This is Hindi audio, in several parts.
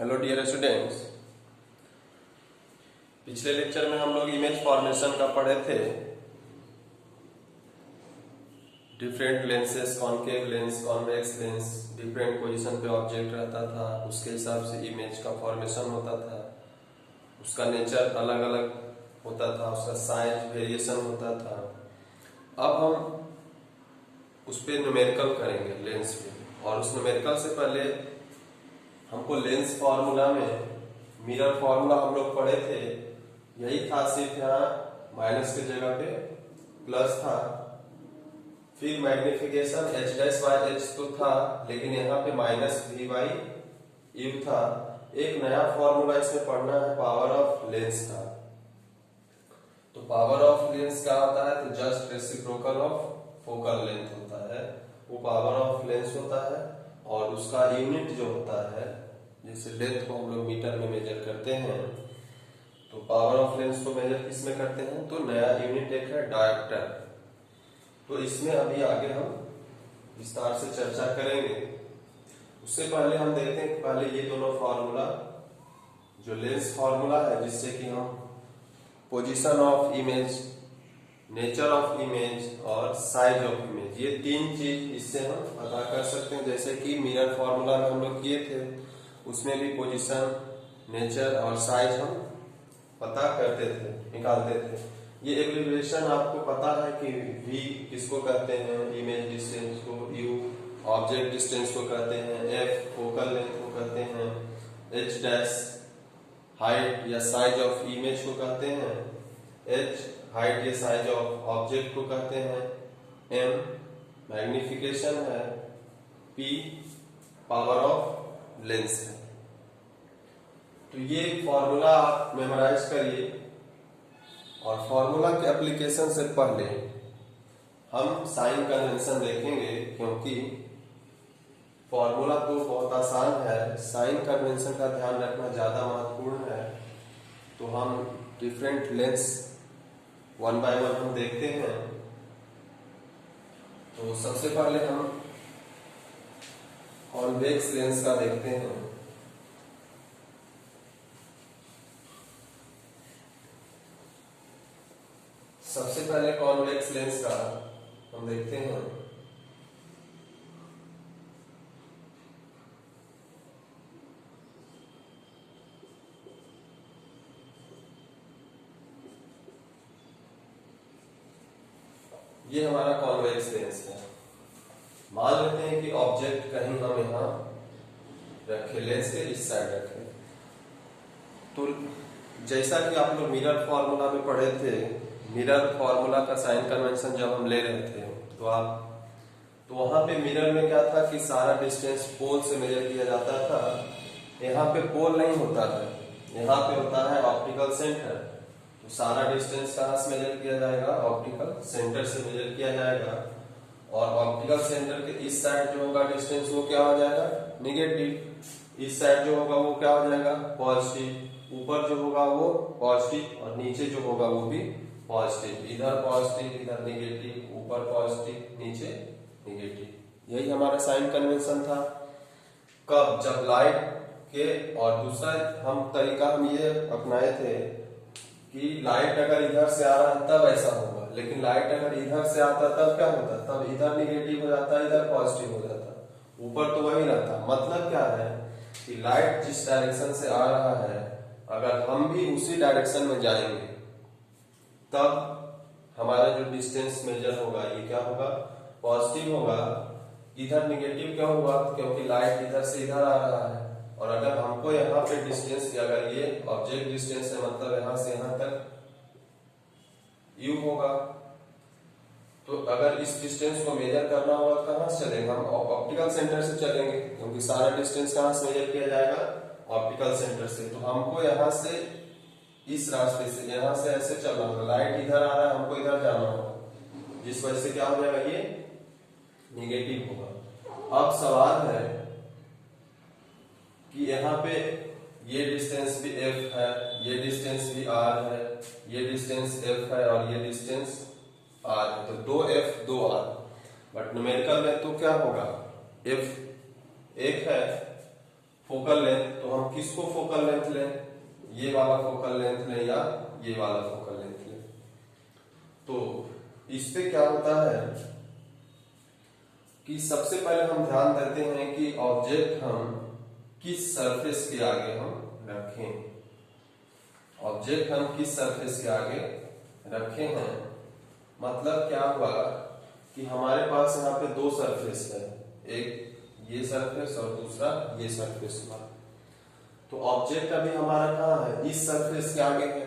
Hello dear students. पिछले लेक्चर में हम लोग इमेज फॉर्मेशन का पढ़े थे। Different lenses, concave lens, convex lens, different position पे ऑब्जेक्ट रहता था, उसके हिसाब से इमेज का फॉर्मेशन होता था। उसका नेचर अलग अलग होता था, उसका साइज वेरिएशन होता था। अब हम उस पर न्यूमेरिकल करेंगे लेंस पे, और उस न्यूमेरिकल से पहले हमको लेंस फॉर्मूला में मिरर फॉर्मूला हम लोग पढ़े थे। यही था, सिर्फ यहाँ माइनस की जगह पे प्लस था। फिर magnification h dash by h तो था, लेकिन यहाँ पे माइनस v बाई u था। एक नया फॉर्मूला इसमें पढ़ना है, पावर ऑफ लेंस का। तो पावर ऑफ लेंस क्या होता है? तो just reciprocal of focal length होता है। वो पावर ऑफ लेंस होता है, और उसका यूनिट जो होता है, जैसे लेंथ को हम लोग मीटर में मेजर करते हैं, तो पावर ऑफ लेंस को मेजर किस में करते हैं? तो नया यूनिट एक है डायोप्टर। तो इसमें अभी आगे हम विस्तार से चर्चा करेंगे। उससे पहले हम देखते हैं, पहले ये दोनों फॉर्मूला, जो लेंस फॉर्मूला है जिससे कि हम position of image, nature of image और साइज ऑफ इमेज, ये तीन चीज इससे हम पता कर सकते हैं। जैसे कि मिरर फॉर्मूला में हम लोग किए थे, उसमें भी पोजीशन, नेचर और साइज हम पता करते थे, निकालते थे। ये एब्रिविएशन आपको पता है कि v किसको कहते हैं? इमेज डिस्टेंस को, u ऑब्जेक्ट डिस्टेंस को कहते हैं, f फोकल लेंथ को कहते हैं, h डैश हाइट या साइज ऑफ इमेज को कहते हैं, h हाइट या साइज ऑफ ऑब्जेक्ट को कहते हैं, m मैग्निफिकेशन है, p पावर ऑफ लेंस है। तो ये फॉर्मूला आप मेमोराइज करिए। और फॉर्मूला के एप्लीकेशन से पहले हम साइन कन्वेंशन देखेंगे, क्योंकि फॉर्मूला तो बहुत आसान है, साइन कन्वेंशन का ध्यान रखना ज्यादा महत्वपूर्ण है। तो हम different lens one by one हम देखते हैं। तो सबसे पहले हम कॉन्वेक्स लेंस का देखते हैं। सबसे पहले कॉन्वेक्स लेंस का हम देखते हैं। ये हमारा कॉन्वेक्स लेंस है। मान लेते हैं कि ऑब्जेक्ट कहीं हम यहां रखे, लेंस के इस साइड रखे। तो जैसा कि आप लोग मिरर फॉर्मूला में पढ़े थे, मिरर फॉर्मूला का साइन कन्वेंशन जब हम ले रहे थे, तो वहां पे मिरर में क्या था कि सारा डिस्टेंस पोल से मेजर किया जाता था। यहाँ पे पोल नहीं होता है, यहाँ पे होता है ऑप्टिकल सेंटर। तो सारा डिस्टेंस कहाँ से मेजर किया जाएगा? ऑप्टिकल सेंटर से मेजर किया जाएगा। और ऑप्टिकल सेंटर के इस साइड जो होगा डिस्टेंस, वो क्या हो जाएगा? निगेटिव। इस साइड जो होगा वो क्या हो जाएगा? पॉजिटिव। ऊपर जो होगा वो पॉजिटिव, और नीचे जो होगा वो भी पॉजिटिव। इधर पॉजिटिव, इधर निगेटिव, ऊपर पॉजिटिव, नीचे निगेटिव। यही हमारा साइन कन्वेंशन था। कब? जब लाइट के, और दूसरा तरीका हम ये अपनाए थे कि लाइट अगर इधर से आ रहा है तब ऐसा होगा, लेकिन लाइट अगर इधर से आता तब क्या होता? तब इधर निगेटिव हो जाता, इधर पॉजिटिव हो जाता, ऊपर तो वही रहता। मतलब क्या है कि लाइट जिस डायरेक्शन से आ रहा है, अगर हम भी उसी डायरेक्शन में जाएंगे, तब हमारा जो डिस्टेंस मेजर होगा ये क्या होगा? पॉजिटिव होगा। इधर निगेटिव क्यों होगा? क्योंकि लाइट इधर से इधर आ रहा है। और अगर हमको यहाँ पे डिस्टेंस, अगर ये ऑब्जेक्ट डिस्टेंस है, मतलब यहाँ से यहाँ तक u होगा, तो अगर इस डिस्टेंस को मेजर करना होगा, कहाँ से चलेंगे? हम ऑप्टिकल सेंटर से चलेंगे, क्योंकि सारा डिस्टेंस कहाँ से मेजर किया जाएगा? ऑप्टिकल सेंटर से। तो हमको यहाँ से, इस रास्ते से, यहाँ से ऐसे चलना होगा। लाइट इधर आ रहा है, हमको इधर जाना होगा, जिस वजह से क्या हो जाएगा? ये निगेटिव होगा। अब सवाल है कि यहाँ पे ये डिस्टेंस भी f है, ये डिस्टेंस भी r है, ये डिस्टेंस f है, और ये डिस्टेंस r है। तो 2f 2r। बट न्यूमेरिकल में तो क्या होगा? f एक है, फोकल लेंथ, तो हम किसको फोकल लेंथ लें, ये वाला फोकल लेंथ लें या ये वाला फोकल लेंथ लें। तो इस पे क्या होता है कि सबसे पहले हम ध्यान देते हैं कि ऑब्जेक्ट हम किस सरफेस के आगे हम रखें। ऑब्जेक्ट हम किस सरफेस के आगे रखे हैं, मतलब क्या हुआ कि हमारे पास यहाँ पे दो सरफेस है, एक ये सरफेस और दूसरा ये सरफेस हुआ। तो ऑब्जेक्ट अभी हमारा कहाँ है, इस सरफेस के आगे है।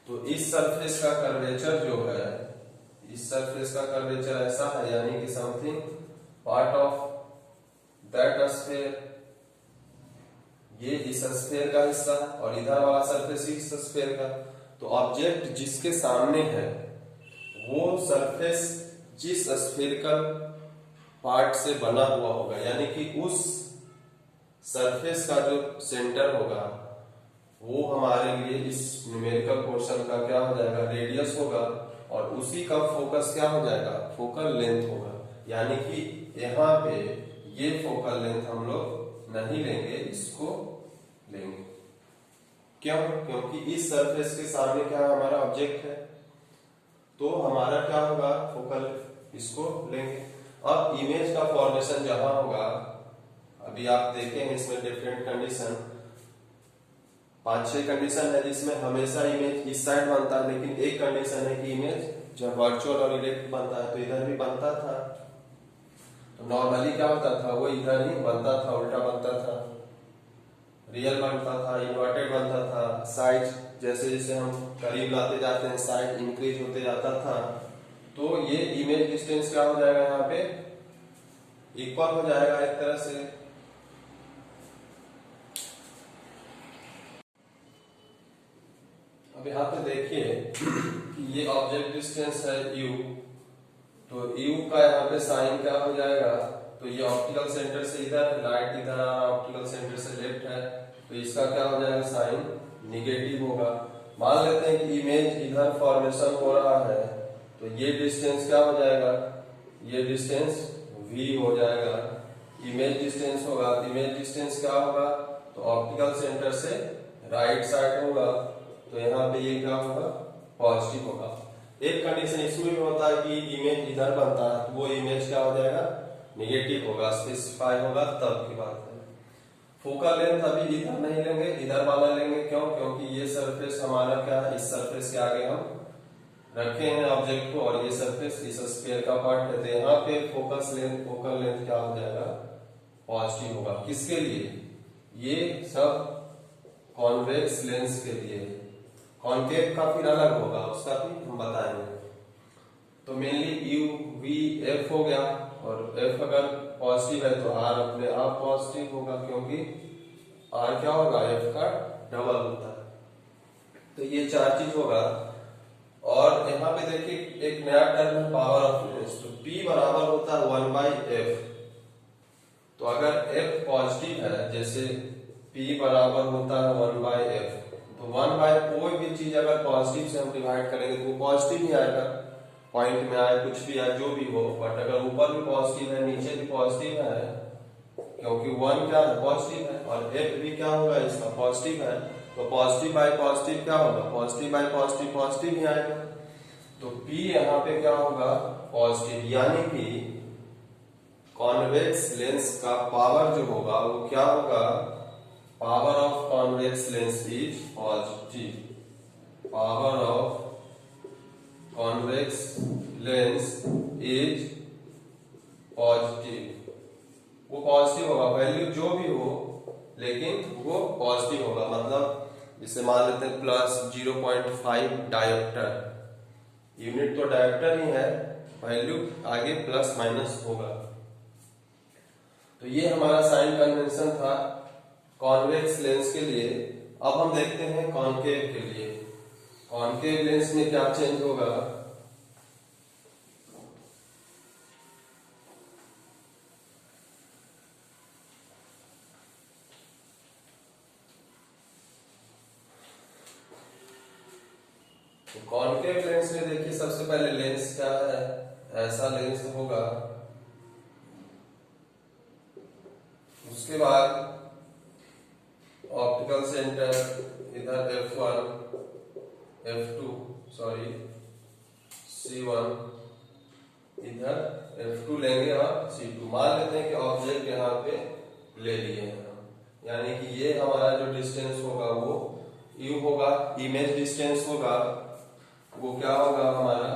तो इस सरफेस का कर्वेचर जो है, इस सरफेस का कर्वेचर ऐसा है, यानी कि something part of that sphere, ये इस स्फीयर का हिस्सा और इधर वाला सरफेस इस स्फीयर का। तो ऑब्जेक्ट जिसके सामने है वो सरफेस जिस स्फीयरिकल पार्ट से बना हुआ होगा, यानी कि उस सरफेस का जो सेंटर होगा वो हमारे लिए इस न्यूमेरिकल पोर्शन का क्या हो जाएगा, रेडियस होगा, और उसी का फोकस क्या हो जाएगा, फोकल लेंथ होगा। यानी कि यहाँ पे ये फोकल लेंथ हम लोग नहीं लेंगे, इसको लेंगे। क्यों? क्योंकि इस सरफेस के सामने क्या हमारा ऑब्जेक्ट है, तो हमारा क्या होगा, फोकल, इसको लेंगे। अब इमेज का फॉर्मेशन जहां होगा, अभी आप देखेंगे इसमें डिफरेंट कंडीशन, 5-6 कंडीशन है जिसमें हमेशा इमेज इस साइड बनता है, लेकिन एक कंडीशन है कि इमेज जब वर्चुअल और इरेक्ट बनता है तो इधर भी बनता था। तो नॉर्मली क्या होता था, वो इधर ही बनता था, उल्टा बनता था, रियल बनता था, इन्वर्टेड बनता था। साइड जैसे जैसे हम करीब लाते जाते हैं साइड इंक्रीज होते जाता था। तो ये इमेज डिस्टेंस क्या हो जाएगा, यहाँ पे इक्वल हो जाएगा एक तरह से। अब यहाँ पे देखिए कि ये ऑब्जेक्ट डिस्टेंस है u, तो u का यहाँ पे साइन क्या हो जाएगा, तो ये ऑप्टिकल सेंटर से इधर, लाइट इधर आ रहा, ऑप्टिकल सेंटर से लेफ्ट है, तो इसका क्या हो जाएगा, साइन निगेटिव होगा। मान लेते हैं कि इमेज इधर फॉर्मेशन हो रहा है, तो ये डिस्टेंस क्या हो जाएगा, ये डिस्टेंस v हो जाएगा। इमेज डिस्टेंस होगा, इमेज डिस्टेंस क्या होगा, तो ऑप्टिकल सेंटर से राइट साइड होगा, तो यहाँ पे ये क्या होगा, पॉजिटिव होगा। एक कंडीशन इसमें भी होता है कि इमेज इधर बनता है, तो वो इमेज क्या हो जाएगा, निगेटिव होगा, स्पेसिफाई होगा, तब की बात है। फोकल लेंथ अभी इधर नहीं लेंगे, इधर वाला लेंगे। क्यों? क्योंकि ये सरफेस हमारा क्या है, इस सरफेस के आगे हम रखे हैं ऑब्जेक्ट को, और ये सरफेस इस स्फीयर का पार्ट है, तो यहाँ पे फोकल लेंथ क्या हो जाएगा, पॉजिटिव होगा। किसके लिए, ये सब कॉन्वेक्स लेंस के लिए। कॉन्केव का फिर अलग होगा, उसका भी हम बताएंगे। तो मेनली यू वी एफ हो गया, और एफ अगर पॉजिटिव है तो आर अपने आप पॉजिटिव होगा, क्योंकि आर क्या होगा, एफ का डबल होता है। तो ये 4 चीज होगा। और यहाँ पे देखिए एक नया टर्म है, पावर ऑफ लेंस। तो P बराबर होता है 1/f। तो अगर f पॉजिटिव है, जैसे P बराबर होता है 1/f, तो 1 कोई भी चीज अगर पॉजिटिव से हम डिवाइड करेंगे तो वो पॉजिटिव ही आएगा, पॉइंट में आए, कुछ भी आए, जो भी हो। बट अगर ऊपर भी पॉजिटिव है, नीचे भी पॉजिटिव है, क्योंकि 1 क्या है, पॉजिटिव है, और f भी क्या होगा, इसका पॉजिटिव है, तो पॉजिटिव बाय पॉजिटिव क्या होगा, पॉजिटिव बाय पॉजिटिव पॉजिटिव ही आएगा। तो P यहाँ पे क्या होगा, पॉजिटिव, यानी कि कॉन्वेक्स लेंस का पावर जो होगा वो क्या होगा, power of convex lens is positive. Power of convex lens is positive. वो पॉजिटिव होगा, वैल्यू जो भी हो, लेकिन वो पॉजिटिव होगा। मतलब जिसे मान लेते हैं प्लस 0.5 डायोप्टर, यूनिट तो डायोप्टर ही है, वैल्यू आगे प्लस माइनस होगा। तो ये हमारा साइन कन्वेंशन था कॉन्वेक्स लेंस के लिए। अब हम देखते हैं कॉनकेव के लिए। कॉनकेव लेंस में क्या चेंज होगा, तो कॉनकेव लेंस में देखिए सबसे पहले लेंस क्या है, ऐसा लेंस होगा। उसके बाद ऑप्टिकल सेंटर इधर F1 F2 सॉरी C1 इधर F2 लेंगे और C2। मान लेते हैं कि ऑब्जेक्ट यहाँ पे ले लिए हैं हम, यानी कि ये हमारा जो डिस्टेंस होगा वो U होगा, इमेज डिस्टेंस होगा वो क्या होगा हमारा,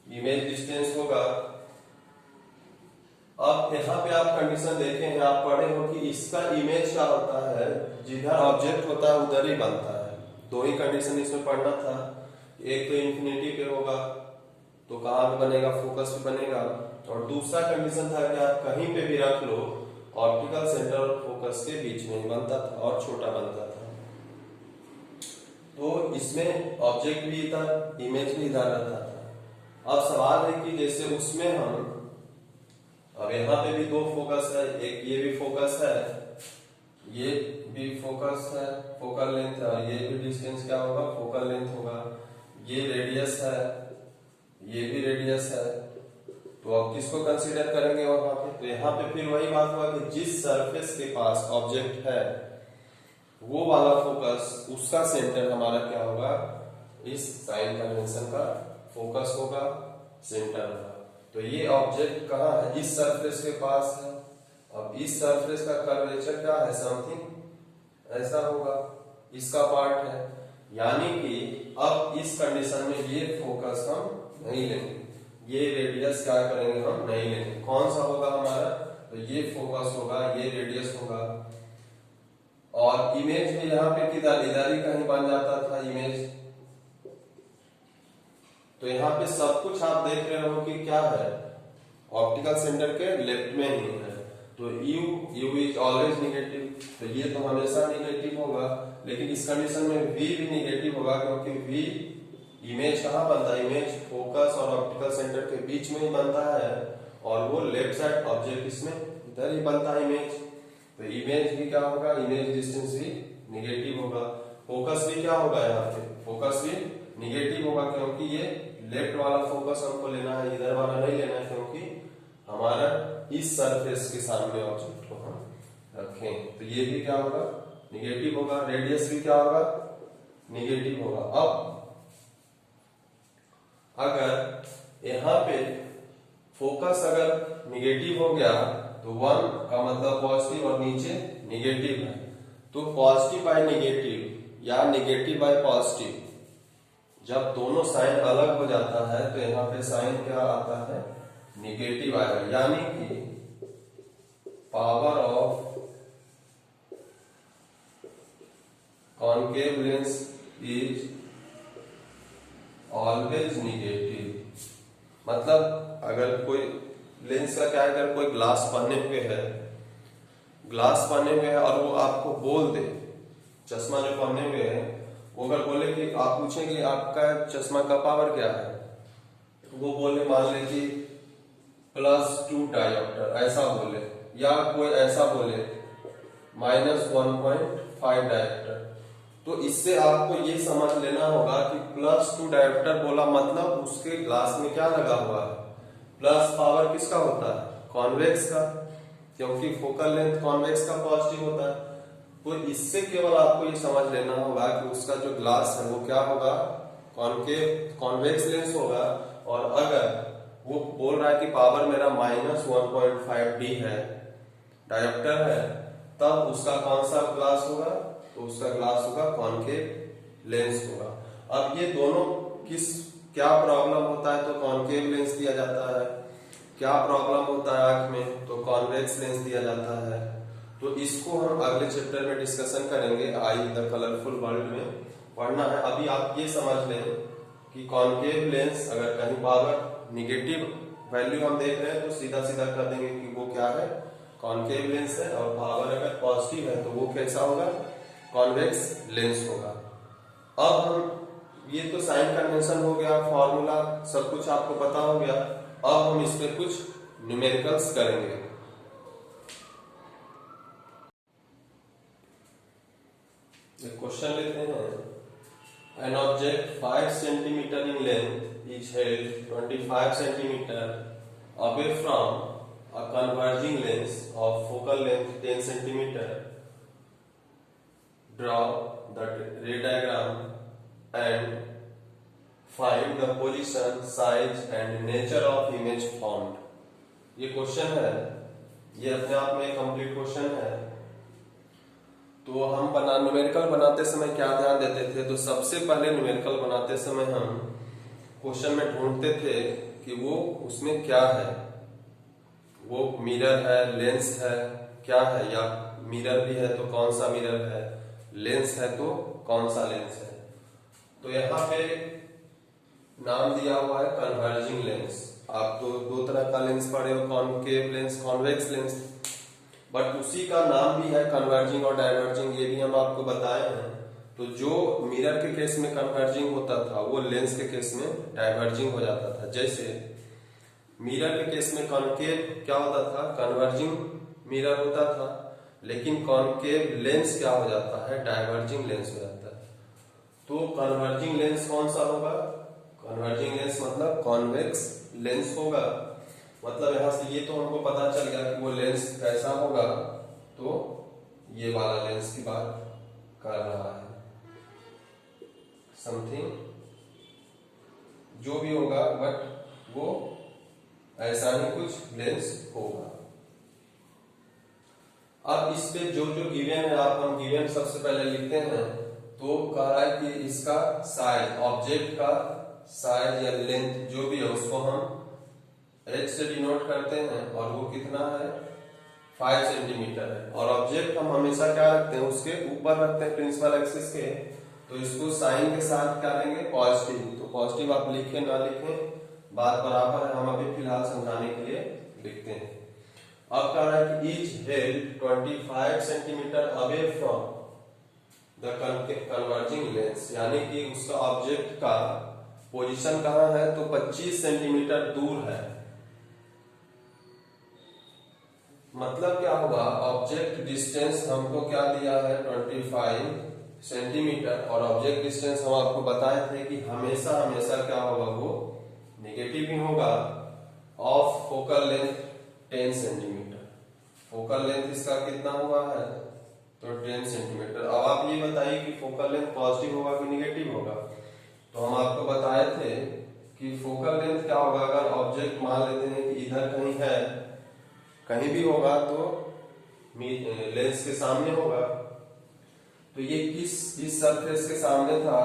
इमेज डिस्टेंस होगा। अब यहाँ पे आप कंडीशन देखें हैं, आप पढ़े हो कि इसका इमेज क्या होता है, जिधर ऑब्जेक्ट होता है उधर ही बनता है। दो ही कंडीशन इसमें पढ़ना था, एक तो इंफिनिटी पे होगा तो कहाँ पे बनेगा, फोकस पे बनेगा, और दूसरा कंडीशन था कि आप कहीं पे भी रख लो ऑप्टिकल सेंटर और फोकस के बीच में ही बनता था और छोटा बनता था। तो इसमें ऑब्जेक्ट भी इधर, इमेज भी इधर रहता था। अब सवाल है कि जैसे उसमें हम, अब यहाँ पे भी दो फोकस है, एक ये भी फोकस है, ये भी फोकस है, फोकल लेंथ है, ये भी डिस्टेंस क्या होगा, फोकल लेंथ होगा, ये रेडियस है, ये भी रेडियस है। तो अब किसको कंसीडर करेंगे वहां पे, तो यहाँ पे फिर वही बात हुआ कि जिस सरफेस के पास ऑब्जेक्ट है वो वाला फोकस, उसका सेंटर हमारा क्या होगा, इस साइन कन्वेंशन का फोकस होगा, सेंटर होगा। तो ये ऑब्जेक्ट कहाँ है, इस सरफेस के पास है। अब इस सरफेस का कर्वेचर क्या है, समथिंग ऐसा होगा, इसका पार्ट है, यानी कि अब इस कंडीशन में ये फोकस हम नहीं लेंगे, ये रेडियस क्या करेंगे, हम नहीं लेंगे। कौन सा होगा हमारा, तो ये फोकस होगा, ये रेडियस होगा। और इमेज भी यहाँ पे किधर, इधर ही कहीं बन जाता था इमेज। तो यहाँ पे सब कुछ आप देख रहे हो कि क्या है, ऑप्टिकल सेंटर के लेफ्ट में ही है। तो U इज ऑलवेज निगेटिव, तो ये तो हमेशा निगेटिव होगा। लेकिन इस कंडीशन में V भी निगेटिव होगा, क्योंकि V इमेज कहाँ बनता है, इमेज फोकस और ऑप्टिकल सेंटर के बीच में ही बनता है, और वो लेफ्ट साइड ऑब्जेक्ट इसमें इधर ही बनता है इमेज। तो इमेज भी क्या होगा, इमेज डिस्टेंस भी निगेटिव होगा। फोकस भी क्या होगा, यहाँ पे फोकस भी निगेटिव होगा, क्योंकि ये लेफ्ट वाला फोकस हमको लेना है, इधर वाला नहीं लेना है, क्योंकि हमारा इस सरफेस के सामने ऑब्जेक्ट को हम रखें। तो ये भी क्या होगा, निगेटिव होगा। रेडियस भी क्या होगा, निगेटिव होगा। अब अगर यहाँ पे फोकस अगर निगेटिव हो गया तो 1 का मतलब पॉजिटिव और नीचे निगेटिव है, तो पॉजिटिव बाय निगेटिव या निगेटिव बाय पॉजिटिव, जब दोनों साइन अलग हो जाता है तो यहाँ पे साइन क्या आता है, निगेटिव आएगा। यानी कि power of concave lens is always negative. मतलब अगर कोई लेंस का क्या है, अगर कोई ग्लास पहने हुए है, ग्लास पहने हुए है और वो आपको बोल दे, चश्मा जो पहने हुए है, वो अगर बोले कि आप पूछें कि आपका चश्मा का पावर क्या है, तो वो बोले मान ले कि +2 डायोप्टर ऐसा बोले, या कोई ऐसा बोले -1.5 डायोप्टर, तो इससे आपको ये समझ लेना होगा कि +2 डायोप्टर बोला मतलब उसके ग्लास में क्या लगा हुआ है, प्लस पावर किसका होता है, कॉन्वेक्स का, क्योंकि फोकल लेंथ कॉन्वेक्स का पॉजिटिव होता है। तो इससे केवल आपको ये समझ लेना होगा कि उसका जो ग्लास है वो क्या होगा, कॉनकेव कॉन्वेक्स लेंस होगा। और अगर वो बोल रहा है कि पावर मेरा -1.5 डी है, डायोप्टर है, तब उसका कौन सा ग्लास होगा, तो उसका ग्लास होगा कॉनकेव लेंस होगा। अब ये दोनों क्या प्रॉब्लम होता है, तो कॉनकेव लेंस दिया जाता है, क्या प्रॉब्लम होता है आंख में, तो कॉन्वेक्स लेंस दिया जाता है। तो इसको हम अगले चैप्टर में डिस्कशन करेंगे, आई द कलरफुल वर्ल्ड में पढ़ना है। अभी आप ये समझ लें कि कॉनकेव लेंस अगर कहीं पावर निगेटिव वैल्यू हम देख रहे हैं तो सीधा सीधा कर देंगे कि वो क्या है, कॉनकेव लेंस है, और पावर अगर पॉजिटिव है तो वो कैसा होगा, कॉन्वेक्स लेंस होगा। अब हम ये तो साइन कन्वेंशन हो गया, फॉर्मूला सब कुछ आपको पता हो गया। अब हम इस पे कुछ न्यूमेरिकल्स करेंगे। एक क्वेश्चन लेते हैं। An object 5 centimetre in length is held 25 centimetre away from a converging lens of focal length 10 centimeter. Draw the ray diagram and find the position, size and nature of image formed. ये क्वेश्चन है, ये अपने आप में कंप्लीट क्वेश्चन है। तो हम न्यूमेरिकल बनाते समय क्या ध्यान देते थे? तो सबसे पहले न्यूमेरिकल बनाते समय हम क्वेश्चन में ढूंढते थे कि वो उसमें क्या है, वो मिरर है, लेंस है, क्या है, या मिरर भी है तो कौन सा मिरर है, लेंस है तो कौन सा लेंस है। तो यहाँ पे नाम दिया हुआ है कन्वर्जिंग लेंस। आप तो दो तरह का लेंस पढ़े हो, concave lens, convex lens, but उसी का नाम भी है कन्वर्जिंग और डाइवर्जिंग, ये भी हम आपको बताए हैं। तो जो मिरर के केस में कन्वर्जिंग होता था वो लेंस के केस में डाइवर्जिंग हो जाता था। जैसे मिरर के केस में कॉनकेव क्या होता था, कन्वर्जिंग मिरर होता था, लेकिन कॉनकेव लेंस क्या हो जाता है, डाइवर्जिंग लेंस हो जाता है। तो कन्वर्जिंग लेंस कौन सा होगा? कन्वर्जिंग लेंस मतलब कॉन्वेक्स लेंस होगा। मतलब यहां से ये तो हमको पता चल गया कि वो लेंस कैसा होगा, तो ये वाला लेंस की बात कर रहा है। समथिंग जो भी होगा, बट वो ऐसा ही कुछ लेंस होगा। अब इस पे जो जो गिवन है, आप हम गिवन सबसे पहले लिखते हैं। तो कह रहा है कि इसका साइज, ऑब्जेक्ट का साइज या लेंथ जो भी है उसको हम h से डिनोट करते हैं, और वो कितना है, 5 सेंटीमीटर है। और ऑब्जेक्ट हम हमेशा क्या रखते हैं, उसके ऊपर रखते हैं प्रिंसिपल एक्सिस के। तो इसको साइन के साथ क्या लेंगे, पॉजिटिव। तो पॉजिटिव आप लिखें ना लिखें बात बराबर है, हम अभी फिलहाल समझाने के लिए लिखते हैं। अब कह रहा है कि is held 25 centimetre away from the converging lens, यानी कि उसका ऑब्जेक्ट का पोजीशन कहाँ है, तो 25 सेंटीमीटर दूर है। मतलब क्या होगा, ऑब्जेक्ट डिस्टेंस हमको क्या दिया है, 25 सेंटीमीटर, और ऑब्जेक्ट डिस्टेंस हम आपको बताए थे कि हमेशा हमेशा क्या होगा, वो नेगेटिव ही होगा। Of focal length 10 centimetre, focal length इसका कितना हुआ है, तो 10 सेंटीमीटर। अब आप ये बताइए कि फोकल लेंथ पॉजिटिव होगा कि निगेटिव होगा। तो हम आपको बताए थे कि फोकल लेंथ क्या होगा, अगर ऑब्जेक्ट मान लेते हैं कि इधर कहीं है, कहीं भी होगा तो लेंस के सामने होगा। तो ये इस सरफेस के सामने था,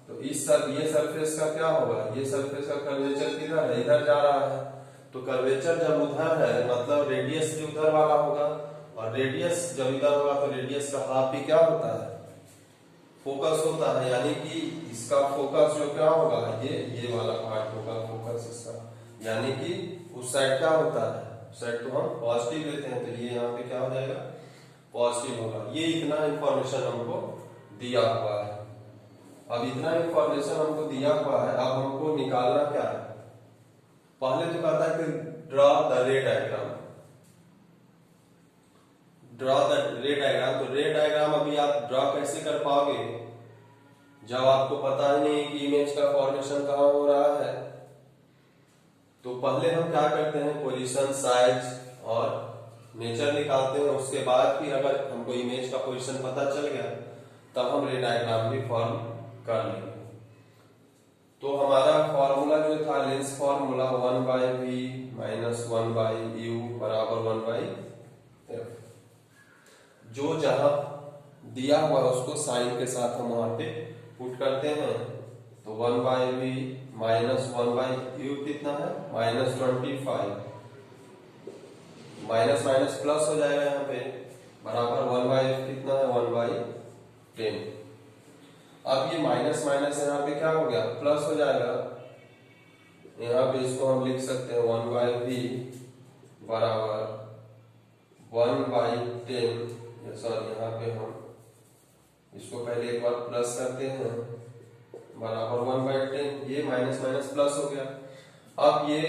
तो ये सरफेस का क्या होगा, ये सरफेस का कर्वेचर किधर है, इधर जा रहा है। तो कर्वेचर जब उधर है मतलब रेडियस भी उधर वाला होगा, और रेडियस जब इधर होगा तो रेडियस का हाफ भी क्या होता है, फोकस होता है। यानी कि इसका फोकस जो क्या होगा, ये वाला पार्ट होगा फोकस इसका, यानी कि उस साइड क्या होता है, साइड तो हम पॉजिटिव लेते हैं, तो ये यहाँ पे क्या हो जाएगा, पॉजिटिव होगा। ये इतना इंफॉर्मेशन हमको दिया हुआ है। अब इतना इंफॉर्मेशन हमको दिया हुआ है, अब हमको निकालना क्या है। पहले तो कहता है कि ड्रॉ द रे डायग्राम, ड्रॉ द रे डायग्राम। तो रे डायग्राम अभी आप ड्रॉ कैसे कर पाओगे जब आपको पता ही नहीं कि इमेज का फॉर्मेशन कहाँ हो रहा है। तो पहले हम क्या करते हैं, पोजीशन, साइज और नेचर निकालते हैं। उसके बाद फिर अगर हमको इमेज का पोजीशन पता चल गया तब हम रे डायग्राम भी फॉर्म कर लेंगे। तो हमारा फॉर्मूला जो था, लेंस फॉर्मूला 1/v - 1/u बराबर 1/f। जो जहां दिया हुआ उसको साइन के साथ हम वहां पे पुट करते हैं। तो 1/v - 1/u कितना है, -25, माइनस माइनस प्लस हो जाएगा यहाँ पे, बराबर 1/f कितना है, 1/10। अब ये माइनस माइनस यहाँ पे क्या हो गया, प्लस हो जाएगा। यहाँ पे इसको हम लिख सकते हैं 1/v बराबर 1/10। सॉरी, यहाँ पे हम इसको पहले एक बार प्लस करते हैं, बराबर 1/10। ये माइनस माइनस प्लस हो गया। अब ये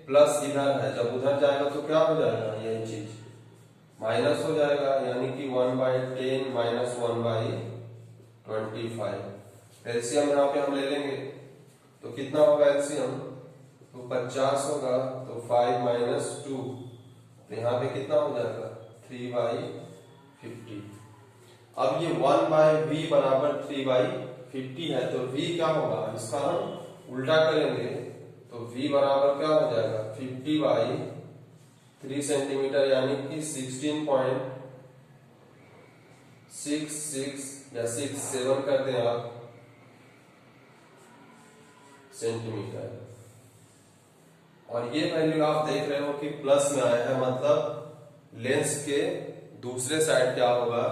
प्लस इधर है, जब उधर जाएगा तो क्या हो जाएगा, यही चीज माइनस हो जाएगा, यानी कि 1/10 - 1/25। एलसीएम यहाँ पे हम ले लेंगे तो कितना होगा एलसीएम, तो 50 होगा। तो 5 - 2 तो यहाँ पे कितना हो जाएगा 3/50। अब ये 1/v बराबर 3/50 है, तो v क्या होगा, इसका हम उल्टा करेंगे तो v बराबर क्या हो जाएगा 50/3 सेंटीमीटर, यानी कि 16.66 या 67 कर दें आप सेंटीमीटर। और ये वैल्यू आप देख रहे हो कि प्लस में आया है, मतलब लेंस के दूसरे साइड क्या होगा,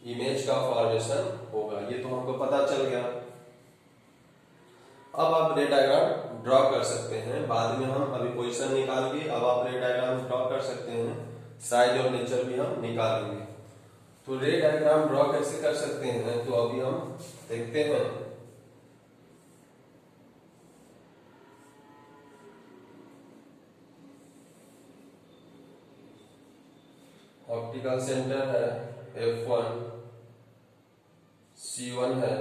इमेज का फॉर्मेशन होगा। ये तो हमको पता चल गया। अब आप रे डायग्राम ड्रॉ कर सकते हैं, बाद में हम अभी पोजीशन निकाल के अब आप रे डायग्राम ड्रॉ कर सकते हैं, साइज और नेचर भी हम निकालेंगे। तो रे डायग्राम ड्रॉ कैसे कर सकते हैं, तो अभी हम देखते हैं। ऑप्टिकल सेंटर है F1, C1 है,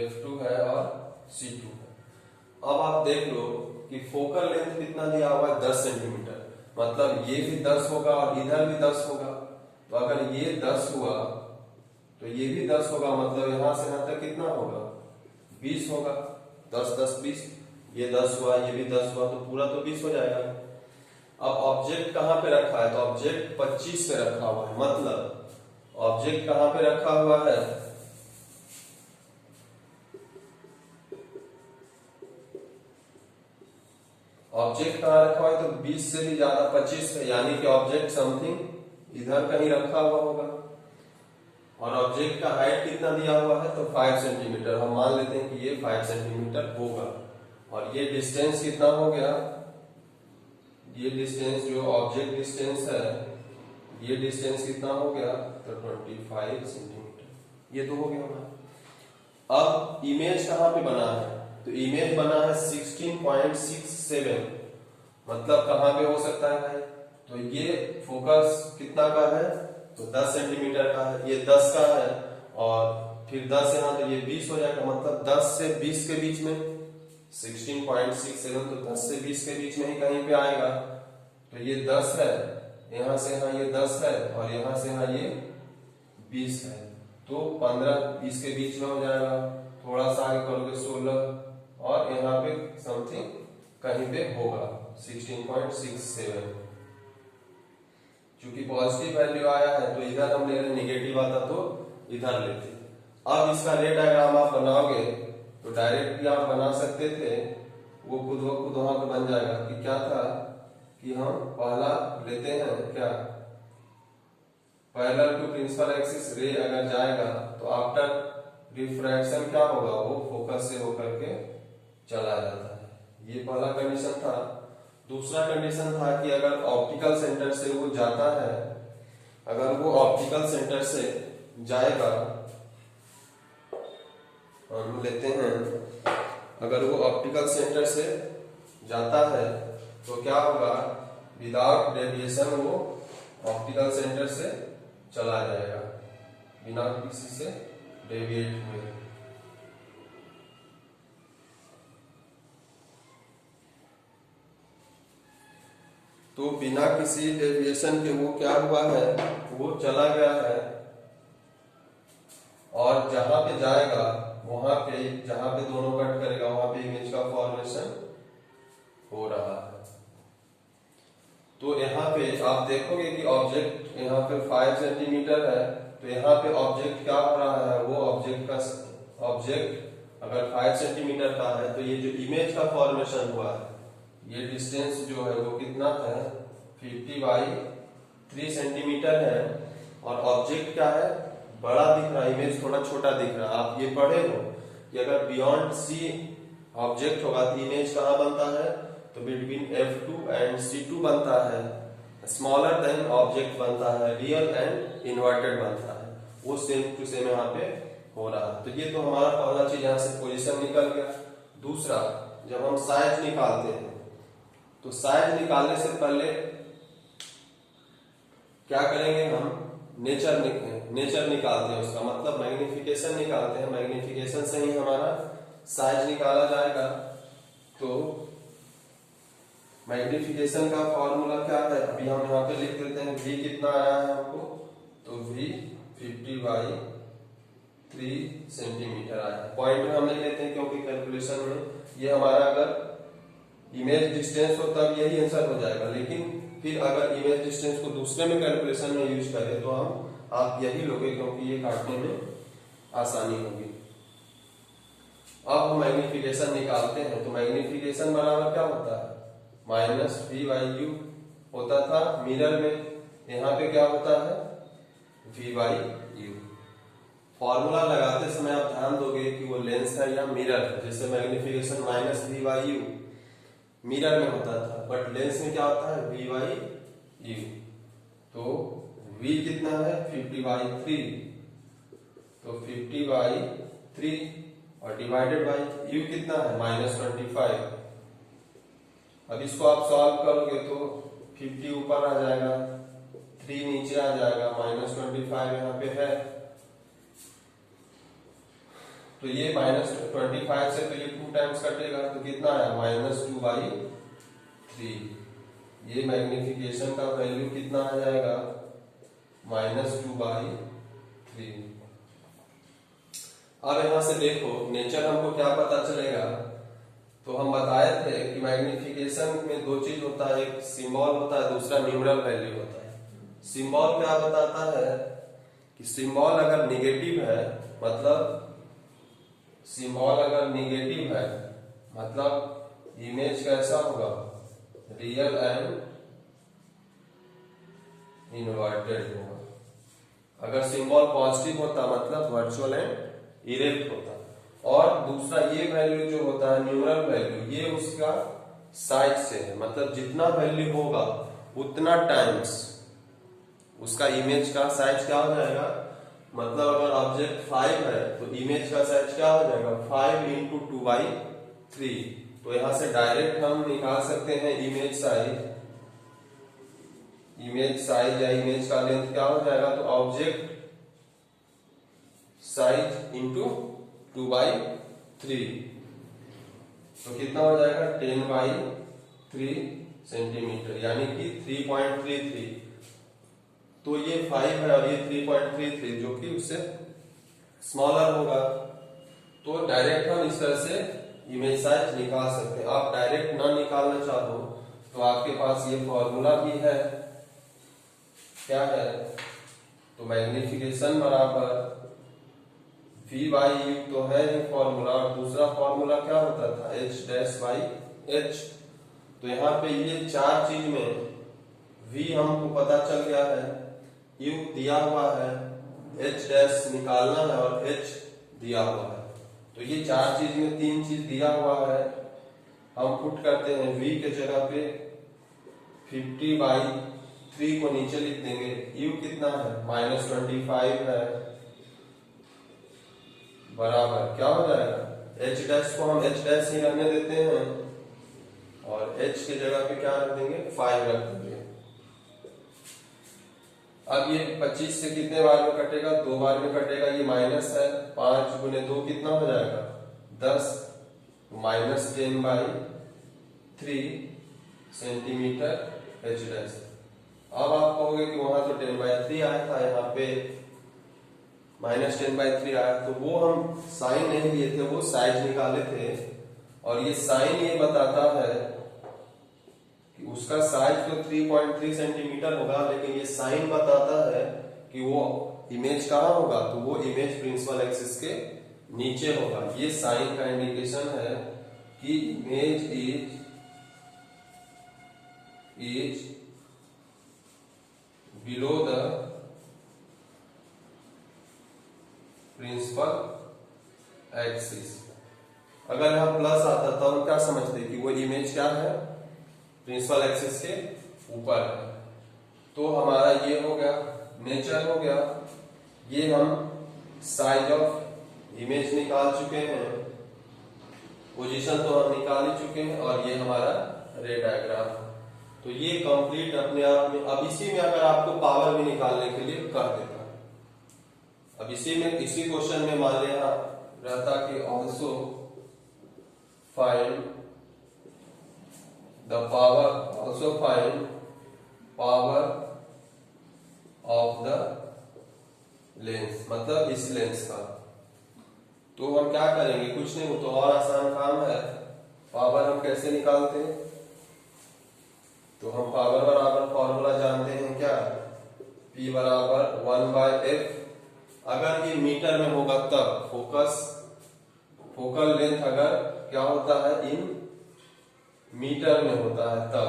F2 है और C2 है। अब आप देख लो कि फोकल लेंथ कितना दिया हुआ है 10 सेंटीमीटर, मतलब ये भी 10 होगा और इधर भी 10 होगा। तो अगर ये 10 हुआ तो ये भी 10 होगा, मतलब यहां से यहां तक कितना होगा 20 होगा। 10 10 20, ये 10 हुआ, ये भी 10 हुआ, तो पूरा तो 20 हो जाएगा। अब ऑब्जेक्ट कहां पे रखा है, तो ऑब्जेक्ट 25 पे रखा हुआ है, मतलब ऑब्जेक्ट कहां पे रखा हुआ है, ऑब्जेक्ट कहां रखा हुआ है, तो 20 से भी ज्यादा 25 पे, यानी कि ऑब्जेक्ट समथिंग इधर कहीं रखा हुआ होगा। और ऑब्जेक्ट का हाइट कितना दिया हुआ है, तो 5 सेंटीमीटर। हम मान लेते हैं कि ये 5 सेंटीमीटर होगा। और ये डिस्टेंस कितना हो गया, ये डिस्टेंस जो ऑब्जेक्ट डिस्टेंस है, ये डिस्टेंस कितना हो गया, तो 25 सेंटीमीटर। ये तो हो गया हमारा। अब इमेज कहां पे बना है, तो इमेज बना है 16.67, मतलब कहां पे हो सकता है भाई, तो ये फोकस कितना का है, तो 10 सेंटीमीटर का है, ये 10 का है, और फिर 10 यहां, तो ये 20 हो जाएगा, मतलब 10 से 20 के बीच में 16.67, तो 10 से 20 के बीच में ही कहीं पे आएगा। तो ये 10 है, यहां से यहां ये 10 है, और यहां से यहां ये 20 है, तो 15-20 के बीच में हो जाएगा। थोड़ा सा आगे करोगे 16, और यहाँ पे समथिंग कहीं पे होगा 16.67। चूंकि पॉजिटिव वैल्यू आया है तो इधर हम ले रहे, नेगेटिव आता तो इधर लेते। अब इसका रे डायग्राम आप बनाओगे तो डायरेक्ट भी आप बना सकते थे, वो खुद वहां पे बन जाएगा। कि क्या था कि हम पहला लेते हैं क्या, पैरेलल टू प्रिंसिपल एक्सिस रे अगर जाएगा तो आफ्टर रिफ्रैक्शन क्या होगा, वो फोकस से होकर के चला जाता है। ये पहला कंडीशन था। दूसरा कंडीशन था कि अगर ऑप्टिकल सेंटर से वो जाता है, अगर वो ऑप्टिकल सेंटर से जाएगा, हम लेते हैं, अगर वो ऑप्टिकल सेंटर से जाता है तो क्या होगा, विदाउट डेविएशन वो ऑप्टिकल सेंटर से चला जाएगा, बिना किसी से डेविएट हुए। तो बिना किसी डेविएशन के वो क्या हुआ है, वो चला गया है, और जहां पे जाएगा वहां पे, जहां पे दोनों कट करेगा वहां पे इमेज का फॉर्मेशन हो रहा है। तो यहाँ पे आप देखोगे कि ऑब्जेक्ट यहाँ पे 5 सेंटीमीटर है, तो यहाँ पे ऑब्जेक्ट क्या हो रहा है, वो ऑब्जेक्ट अगर 5 सेंटीमीटर का है तो ये जो इमेज का फॉर्मेशन हुआ है, ये डिस्टेंस जो है वो कितना है 50/3 सेंटीमीटर है। और ऑब्जेक्ट क्या है, बड़ा दिख रहा है, इमेज थोड़ा छोटा दिख रहा है। आप ये पढ़े हो कि अगर बियॉन्ड सी ऑब्जेक्ट होगा तो इमेज कहाँ बनता है, तो बिटवीन F2 एंड C2 बनता है। स्मॉलर देन ऑब्जेक्ट बनता है, रियल एंड इन्वर्टेड बनता है। वो सेम टू सेम यहाँ पे हो रहा है। तो ये तो हमारा पहला चीज, यहाँ से पोजीशन निकल गया। दूसरा, जब हम साइज निकालते हैं तो साइज निकालने से पहले क्या करेंगे, हम नेचर निकालते हैं, उसका मतलब मैग्निफिकेशन निकालते हैं। मैग्निफिकेशन से ही हमारा साइज निकाला जाएगा। तो मैग्निफिकेशन का फॉर्मूला क्या है, अभी हम यहाँ पे लिख देते हैं। v कितना आया है हमको, तो v 50/3 सेंटीमीटर आया है। पॉइंट में हम नहीं लेते हैं क्योंकि कैलकुलेशन में ये हमारा अगर इमेज डिस्टेंस हो तब यही आंसर हो जाएगा, लेकिन फिर अगर इमेज डिस्टेंस को दूसरे में कैलकुलेशन में यूज करें तो आप यही लोगे क्योंकि ये काटने में आसानी होगी। अब हम मैग्निफिकेशन निकालते हैं, तो मैग्निफिकेशन बराबर क्या होता है, -v/u होता था मिरर में, यहाँ पे क्या होता है v/u। फॉर्मूला लगाते समय आप ध्यान दोगे कि वो लेंस है या मिरर है। जैसे मैग्निफिकेशन -v/u मिरर में होता था, बट लेंस में क्या होता है v/u। तो v कितना है 50/3, तो 50/3 और डिवाइडेड बाई u कितना है -25। अब इसको आप सॉल्व करोगे तो 50 ऊपर आ जाएगा, 3 नीचे आ जाएगा, -25 यहाँ पे है, तो ये -25 से तो ये 2 टाइम्स कटेगा, तो कितना आया -2/3। ये मैग्निफिकेशन का वैल्यू कितना आ जाएगा -2/3। अब यहां से देखो नेचर हमको क्या पता चलेगा, तो हम बताए थे कि मैग्निफिकेशन में दो चीज होता है, एक सिंबल होता है, दूसरा न्यूमरल वैल्यू होता है। सिंबल क्या बताता है कि सिंबल अगर निगेटिव है, मतलब इमेज कैसा होगा, रियल एंड इनवर्टेड होगा। अगर सिंबल पॉजिटिव होता मतलब वर्चुअल एंड इरेक्ट होता। और दूसरा ये वैल्यू जो होता है न्यूमरल वैल्यू, ये उसका साइज से है, मतलब जितना वैल्यू होगा उतना टाइम्स उसका इमेज का साइज क्या हो जाएगा। मतलब अगर ऑब्जेक्ट 5 है तो इमेज का साइज क्या हो जाएगा 5 × 2/3। तो यहां से डायरेक्ट हम निकाल सकते हैं इमेज साइज या इमेज का लेंथ क्या हो जाएगा, तो ऑब्जेक्ट साइज इंटू 2/3, तो कितना हो जाएगा 10/3 सेंटीमीटर, यानी कि 3.33। तो ये 5 है और ये 3.33 जो कि उससे स्मॉलर होगा। तो डायरेक्ट हम इस तरह से इमेज साइज निकाल सकते हैं। आप डायरेक्ट ना निकालना चाहो तो आपके पास ये फॉर्मूला भी है, क्या है, तो मैग्निफिकेशन बराबर v/u तो है ये फॉर्मूला, और दूसरा फॉर्मूला क्या होता था h'/h। तो यहाँ पे ये चार चीज में v हमको पता चल गया है, u दिया हुआ है, h' निकालना है और h दिया हुआ है। तो ये चार चीज में 3 चीज दिया हुआ है, हम पुट करते हैं v के जगह पे 50/3 को नीचे लिख देंगे, u कितना है -25 है, बराबर क्या हो जाएगा h' को हम h' ही रहने देते हैं और h के जगह पे क्या रख देंगे 5 रख देंगे। अब ये 25 से कितने बार में कटेगा, 2 बार में कटेगा, ये माइनस है, 5 × 2 कितना हो जाएगा 10, -10/3 सेंटीमीटर h'। अब आप कहोगे कि वहां तो 10/3 आया था, यहाँ पे -10/3 आया, तो वो हम साइन नहीं लिए थे, वो साइज निकाले थे। और ये साइन ये बताता है कि उसका साइज तो 3.3 सेंटीमीटर होगा, लेकिन ये साइन बताता है कि वो इमेज कहाँ होगा, तो वो इमेज प्रिंसिपल एक्सिस के नीचे होगा। ये साइन का इंडिकेशन है कि image is below the principal axis. अगर यहाँ प्लस आता तो हम क्या समझते कि वो इमेज क्या है प्रिंसिपल एक्सिस के ऊपर है। तो हमारा ये हो गया, नेचर हो गया, ये हम साइज ऑफ इमेज निकाल चुके हैं, पोजीशन तो हम निकाल ही चुके हैं, और ये हमारा रे डायग्राम। तो ये कंप्लीट अपने आप में। अब इसी में अगर आपको पावर भी निकालने के लिए कह देता, अब इसी क्वेश्चन में मान लिया रहता कि also find the power, also find power of the lens, मतलब इस लेंस का। तो हम क्या करेंगे, कुछ नहीं, वो तो और आसान काम है। पावर हम कैसे निकालते हैं, तो हम पावर बराबर फॉर्मूला जानते हैं क्या, P बराबर 1/f। अगर ये मीटर में होगा तब, फोकल लेंथ अगर क्या होता है, इन मीटर में होता है तब।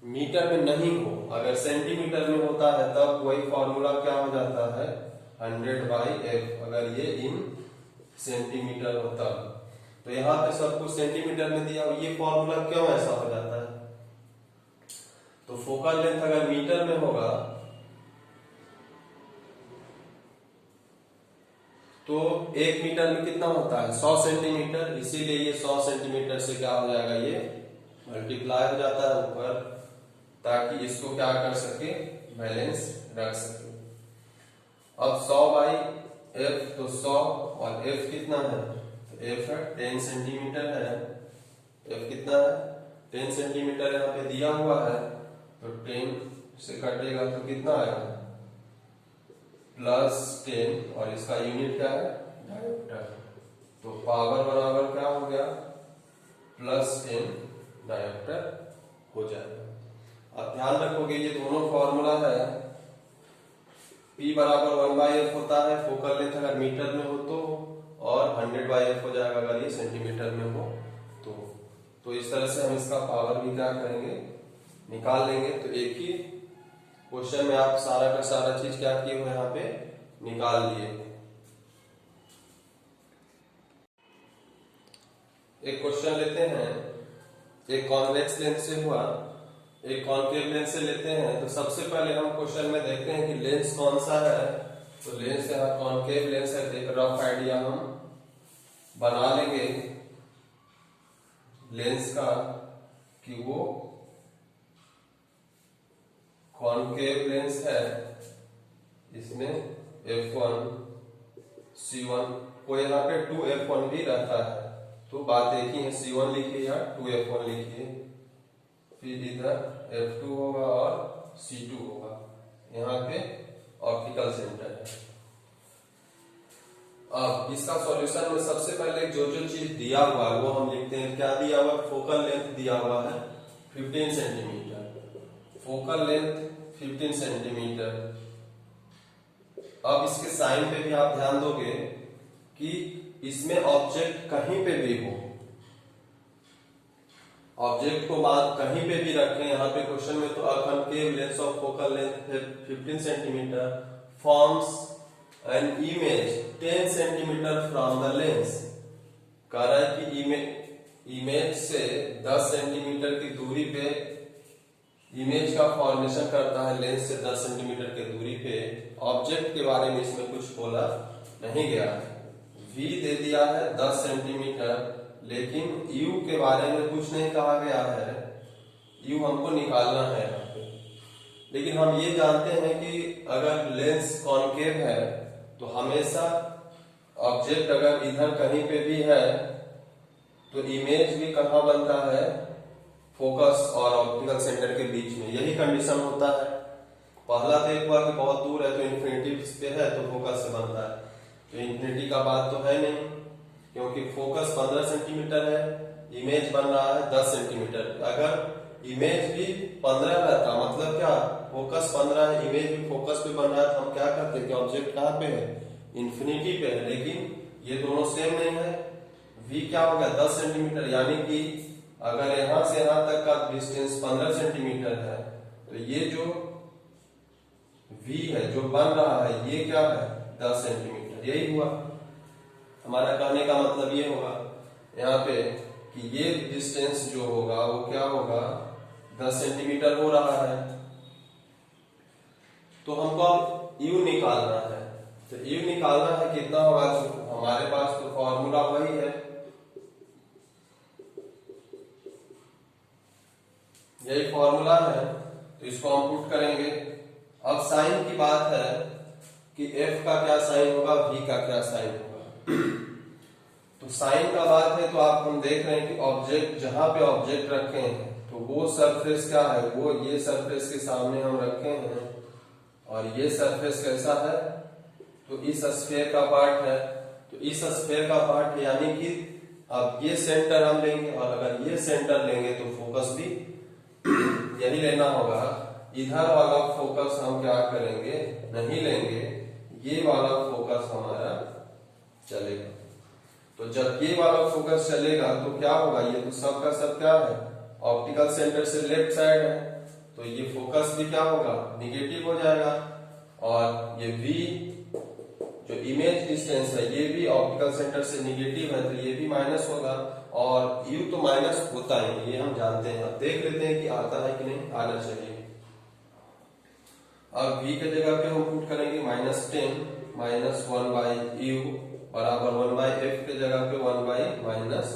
मीटर में नहीं हो, अगर सेंटीमीटर में होता है तब वही फॉर्मूला क्या हो जाता है, 100/f। अगर ये इन सेंटीमीटर हो तब। तो यहाँ पे सब कुछ सेंटीमीटर में दिया, ये फॉर्मूला क्यों ऐसा हो जाता है, तो फोकल लेंथ अगर मीटर में होगा तो 1 मीटर में कितना होता है, 100 सेंटीमीटर। इसीलिए ये 100 सेंटीमीटर से क्या हो जाएगा, ये मल्टीप्लाई हो जाता है ऊपर, ताकि इसको क्या कर सके, बैलेंस रख सके। अब 100/f, तो 100 और f कितना है, तो f है 10 सेंटीमीटर है। f कितना है, 10 सेंटीमीटर यहाँ पे दिया हुआ है, तो 10 से कटेगा तो कितना आएगा, +10, और इसका यूनिट क्या है, डायोप्टर। तो पावर बराबर क्या हो गया, +10 डायोप्टर हो जाएगा। अब ध्यान रखोगे ये दोनों फॉर्मूला है, P बराबर 1/f होता है फोकल लेंथ अगर मीटर में हो तो, और 100/f हो जाएगा अगर ये सेंटीमीटर में हो तो इस तरह से हम इसका पावर भी क्या करेंगे, निकाल लेंगे। तो एक ही क्वेश्चन में आप सारा का सारा चीज क्या किए हुए यहाँ पे निकाल लिए। एक क्वेश्चन लेते हैं, एक कॉन्वेक्स लेंस से हुआ, एक कॉन्केव लेंस से लेते हैं। तो सबसे पहले हम क्वेश्चन में देखते हैं कि लेंस कौन सा है। तो लेंस यहाँ कॉन्केव लेंस है, एक रफ आइडिया हम बना लेंगे लेंस का कि वो कॉन्केव लेंस है, इसमें f1 c1 को यहाँ पे 2f1 भी रहता है, तो बात एक ही है, c1 लिखिए या 2f1 लिखिए, फिर इधर f2 होगा और c2 होगा। यहाँ पे ऑप्टिकल सेंटर है। अब इसका सॉल्यूशन में सबसे पहले जो चीज दिया हुआ है वो हम लिखते हैं। क्या दिया हुआ है, फोकल लेंथ दिया हुआ है 15 सेंटीमीटर, फोकल लेंथ 15 सेंटीमीटर। अब इसके साइन पे भी आप ध्यान दोगे कि इसमें ऑब्जेक्ट कहीं पे भी हो, ऑब्जेक्ट को बात कहीं पे भी रखें। यहाँ पे क्वेश्चन में तो concave lens of focal length 15 centimetre forms an image 10 centimetre from the lens. कह रहा है कि इमेज से 10 सेंटीमीटर की दूरी पे इमेज का फॉर्मेशन करता है, लेंस से 10 सेंटीमीटर की दूरी पे। ऑब्जेक्ट के बारे में इसमें कुछ बोला नहीं गया है। V दे दिया है 10 सेंटीमीटर, लेकिन U के बारे में कुछ नहीं कहा गया है। U हमको निकालना है यहाँ पे। लेकिन हम ये जानते हैं कि अगर लेंस कॉन्केव है तो हमेशा ऑब्जेक्ट अगर इधर कहीं पे भी है तो इमेज भी कहाँ बनता है, फोकस और ऑप्टिकल सेंटर के बीच में। यही कंडीशन होता है। पहला तो एक हुआ कि बहुत दूर है तो इन्फिनिटी पे है तो फोकस से बनता है, तो इन्फिनिटी का बात तो है नहीं, क्योंकि फोकस 15 सेंटीमीटर है, इमेज बन रहा है 10 सेंटीमीटर। अगर इमेज भी 15 रहता, मतलब क्या, फोकस 15 है, इमेज भी फोकस पे बन रहा है, तो हम क्या करते हैं कि ऑब्जेक्ट कहाँ पे है, इन्फिनिटी पे है। लेकिन ये दोनों सेम नहीं है। V क्या हो गया 10 सेंटीमीटर, यानी कि अगर यहां से यहां तक का डिस्टेंस 15 सेंटीमीटर है तो ये जो V है जो बन रहा है ये क्या है 10 सेंटीमीटर। यही हुआ हमारा कहने का मतलब, ये होगा यहाँ पे कि ये डिस्टेंस जो होगा वो क्या होगा 10 सेंटीमीटर हो रहा है। तो हमको अब U निकालना है। तो U निकालना है कितना होगा, तो हमारे पास तो फॉर्मूला वही है, यही फॉर्मूला है, तो इसको हम पुट करेंगे। अब साइन की बात है कि F का क्या साइन होगा, V का क्या साइन होगा। तो साइन का बात है तो आप हम देख रहे हैं कि ऑब्जेक्ट जहां पे ऑब्जेक्ट रखे हैं तो वो सरफेस क्या है, वो ये सरफेस के सामने हम रखे हैं और ये सरफेस कैसा है, तो इस स्फीयर का पार्ट है। तो इस स्फीयर का पार्ट है, यानी कि अब ये सेंटर हम लेंगे और अगर ये सेंटर लेंगे तो फोकस भी यही लेना होगा। इधर वाला फोकस हम क्या करेंगे, नहीं लेंगे, ये वाला फोकस हमारा चलेगा। तो जब ये वाला फोकस चलेगा तो क्या होगा, ये तो सब का सब क्या है, ऑप्टिकल सेंटर से लेफ्ट साइड है, तो ये फोकस भी क्या होगा, निगेटिव हो जाएगा। और ये V जो इमेज डिस्टेंस है ये भी ऑप्टिकल सेंटर से निगेटिव है, तो ये भी माइनस होगा। और U तो माइनस होता है, ये हम जानते हैं। अब देख लेते हैं कि आता है कि नहीं, आना चाहिए। अब V के जगह पे हम पुट करेंगे -10 माइनस 1/U बराबर 1/f के जगह पे 1/-15।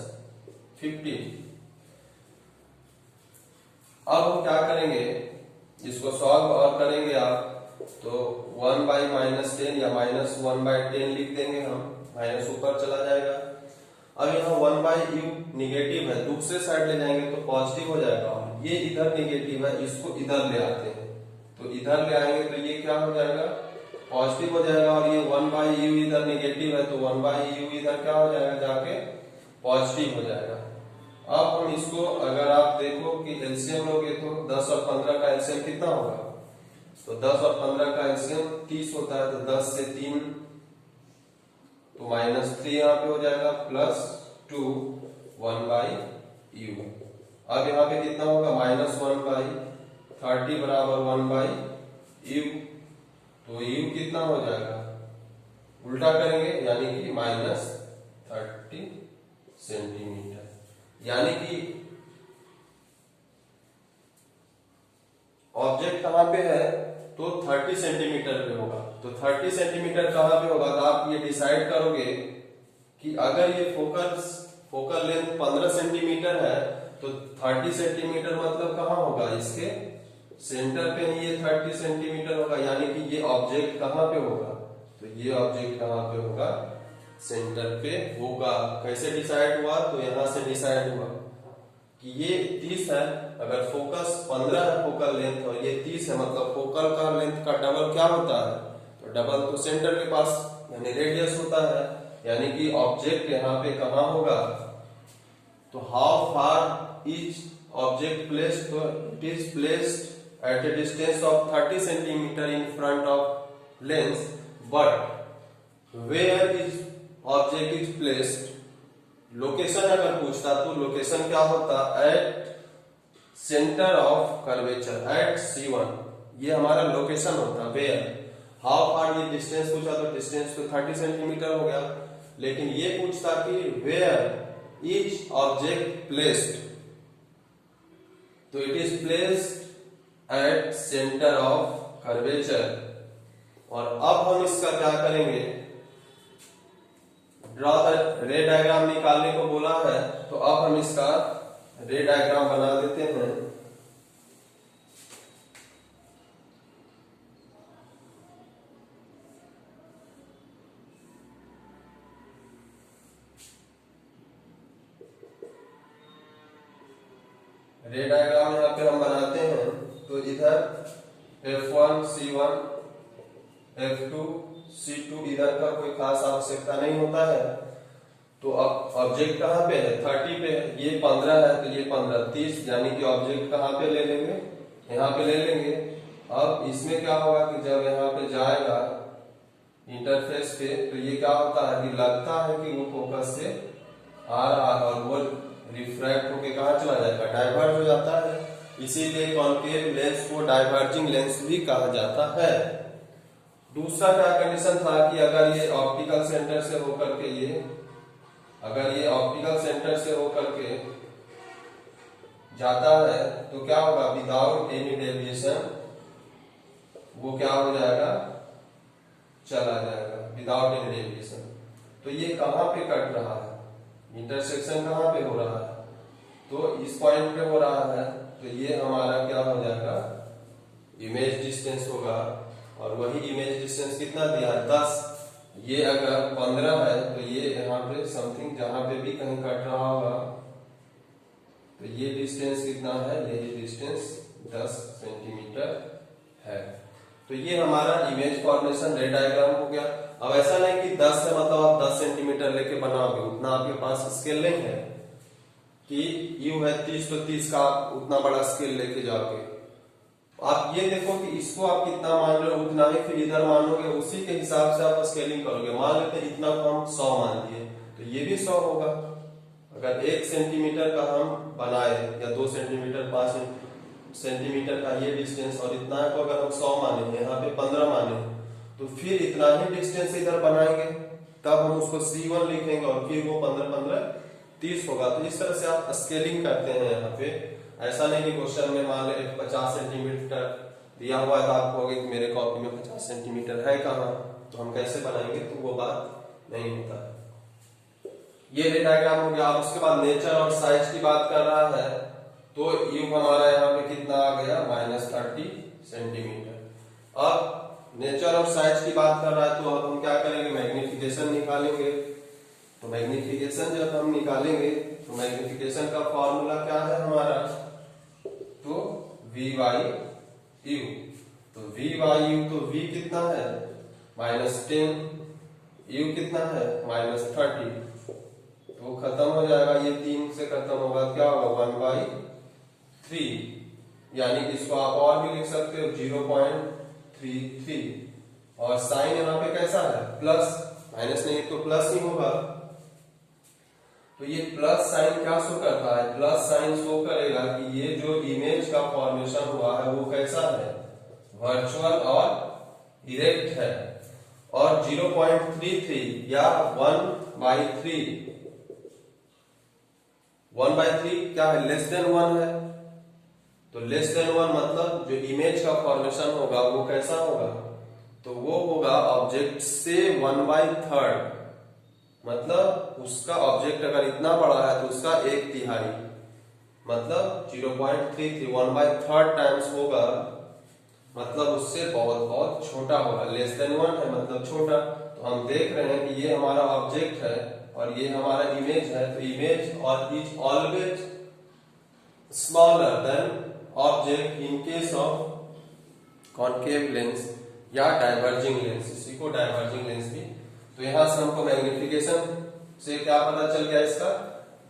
अब हम क्या करेंगे, इसको सॉल्व और करेंगे आप, तो 1/-10 या -1/10 लिख देंगे हम, माइनस ऊपर चला जाएगा। अब यहाँ 1/u निगेटिव है, दूसरे साइड ले जाएंगे तो पॉजिटिव हो जाएगा। ये इधर निगेटिव है, इसको इधर ले आते हैं, तो इधर ले आएंगे तो ये क्या हो जाएगा, पॉजिटिव हो जाएगा। और ये 1/u इधर निगेटिव है, तो 1/u इधर क्या हो जाएगा, जाके पॉजिटिव हो जाएगा। अब हम इसको अगर आप देखो कि एलसीएम लोगे तो 10 और 15 का एलसीएम कितना होगा, तो 10 और 15 का एलसीएम 30 होता है, तो 10 से 3 तो -3 यहाँ पे हो जाएगा, +2 1/u। अब यहाँ पे कितना होगा, -1/30 बराबर 1/u, तो u कितना हो जाएगा, उल्टा करेंगे यानी कि -30 सेंटीमीटर। यानी कि ऑब्जेक्ट कहां पे है, तो 30 सेंटीमीटर पे होगा। तो 30 सेंटीमीटर कहां पे होगा, तो आप ये डिसाइड करोगे कि अगर ये फोकल लेंथ 15 सेंटीमीटर है तो 30 सेंटीमीटर मतलब कहां होगा, इसके सेंटर पे ही ये 30 सेंटीमीटर होगा। यानी कि ये ऑब्जेक्ट कहां पे होगा, तो ये ऑब्जेक्ट कहां पे होगा, सेंटर पे होगा। कैसे डिसाइड हुआ, तो यहां से डिसाइड हुआ कि ये 30 है, अगर फोकस 15 है फोकल लेंथ और ये 30 है, मतलब फोकल का लेंथ का डबल क्या होता है, तो डबल तो सेंटर के पास यानी रेडियस होता है। यानी कि ऑब्जेक्ट यहाँ पे कहाँ होगा, तो how far is object placed, तो it is placed at a distance of 30 centimetre in front of lens, but where is object is placed, location अगर पूछता तो लोकेशन क्या होता, at centre of curvature at C1, ये हमारा लोकेशन होता। वेयर, हाउ फार ये डिस्टेंस पूछा तो डिस्टेंस तो 30 सेंटीमीटर हो गया, लेकिन ये पूछता कि वेयर इज ऑब्जेक्ट प्लेस्ड, तो it is placed eight centre of curvature. और अब हम इसका क्या करेंगे, ड्रॉ द रे डायग्राम निकालने को बोला है, तो अब हम इसका रे डायग्राम बना देते हैं। रे डायग्राम यहाँ पे हम बनाते हैं, तो इधर F1 C1 F2 C2 इधर का कोई खास आवश्यकता नहीं होता है। तो अब ऑब्जेक्ट कहाँ पे है, 30 पे है, ये 15 है तो ये 15 30, यानी कि ऑब्जेक्ट कहाँ पे ले लेंगे, यहाँ पे ले लेंगे। अब इसमें क्या होगा कि जब यहाँ पे जाएगा इंटरफेस पे, तो ये क्या होता है कि लगता है कि वो फोकस से आ रहा है और वो रिफ्रैक्ट होके कहाँ चला जाएगा, डाइवर्ज हो जाता है। इसीलिए कॉन्केव लेंस को डाइवर्जिंग लेंस भी कहा जाता है। दूसरा क्या कंडीशन था कि अगर ये ऑप्टिकल सेंटर से होकर के अगर ये ऑप्टिकल सेंटर से होकर के जाता है तो क्या होगा, विदाउट एनी डेविएशन वो क्या हो जाएगा, चला जाएगा विदाउट एनी डेविएशन। तो ये कहाँ पे कट रहा है, इंटरसेक्शन कहाँ पे हो रहा है, तो इस पॉइंट पे हो रहा है, तो ये हमारा क्या हो जाएगा, इमेज डिस्टेंस होगा। और वही इमेज डिस्टेंस कितना दिया है, 10। ये अगर 15 है तो ये यहाँ पे समथिंग जहां पे भी कहीं कट रहा होगा, तो ये डिस्टेंस कितना कितना है, यही डिस्टेंस 10 सेंटीमीटर है। तो ये हमारा इमेज फॉर्मेशन रे डायग्राम हो गया। अब ऐसा नहीं कि 10 है मतलब आप 10 सेंटीमीटर लेके बनाओगे, उतना आपके पास स्केल नहीं है कि यू है 30 तो 30 का आप उतना बड़ा स्केल लेके जाओगे। आप ये देखो कि इसको आप कितना मान रहे हो उतना ही फिर इधर मानोगे, उसी के हिसाब से आप स्केलिंग करोगे। मान लेते हैं इतना को हम 100 मान लिए तो ये भी 100 होगा। अगर 1 सेंटीमीटर का हम बनाए या 2 सेंटीमीटर 5 सेंटीमीटर का ये डिस्टेंस और इतना को अगर हम 100 माने, यहाँ पे 15 माने, तो फिर इतना ही डिस्टेंस इधर बनाएंगे, तब हम उसको C1 लिखेंगे और फिर वो 15 15 30 होगा। तो इस तरह से आप स्केलिंग करते हैं यहाँ पे। ऐसा नहीं कि क्वेश्चन में मान ले 50 सेंटीमीटर दिया हुआ है तो आप कहोगे कि मेरे कॉपी में 50 सेंटीमीटर है कहाँ, तो हम कैसे बनाएंगे, तो वो बात नहीं होता है। ये रे डायग्राम हो गया। उसके बाद नेचर और साइज की बात कर रहा है, तो यू हमारा यहाँ पे कितना आ गया, -30 सेंटीमीटर। अब नेचर और साइज की बात कर रहा है तो अब हम क्या करेंगे, मैग्निफिकेशन निकालेंगे। तो मैग्निफिकेशन जब हम निकालेंगे तो मैग्निफिकेशन का फॉर्मूला क्या है हमारा, तो V बाई U। तो V बाई U, तो V कितना है -10, U कितना है -30, तो खत्म हो जाएगा, ये 3 से खत्म होगा, क्या होगा 1/3, यानी कि इसको आप और भी लिख सकते हो 0.33। और साइन यहाँ पे कैसा है, प्लस, माइनस नहीं तो प्लस ही होगा। तो ये प्लस साइन क्या शो करता है, प्लस साइन शो करेगा कि ये जो इमेज का फॉर्मेशन हुआ है वो कैसा है, वर्चुअल और इरेक्ट है। और 0.33 या 1/3, 1/3 क्या है, लेस देन 1 है। तो लेस देन 1 मतलब जो इमेज का फॉर्मेशन होगा वो कैसा होगा, तो वो होगा ऑब्जेक्ट से 1/3, मतलब उसका ऑब्जेक्ट अगर इतना बड़ा है तो उसका 1/3, मतलब 0.33 1/3 टाइम्स होगा, मतलब उससे बहुत बहुत छोटा होगा। लेस देन 1 है मतलब छोटा। तो हम देख रहे हैं कि ये हमारा ऑब्जेक्ट है और ये हमारा इमेज है। तो इमेज और is always smaller than object in case of concave lens या डाइवर्जिंग लेंस, इसी को डाइवर्जिंग लेंस भी। तो यहां से हमको मैग्निफिकेशन से क्या पता चल गया, इसका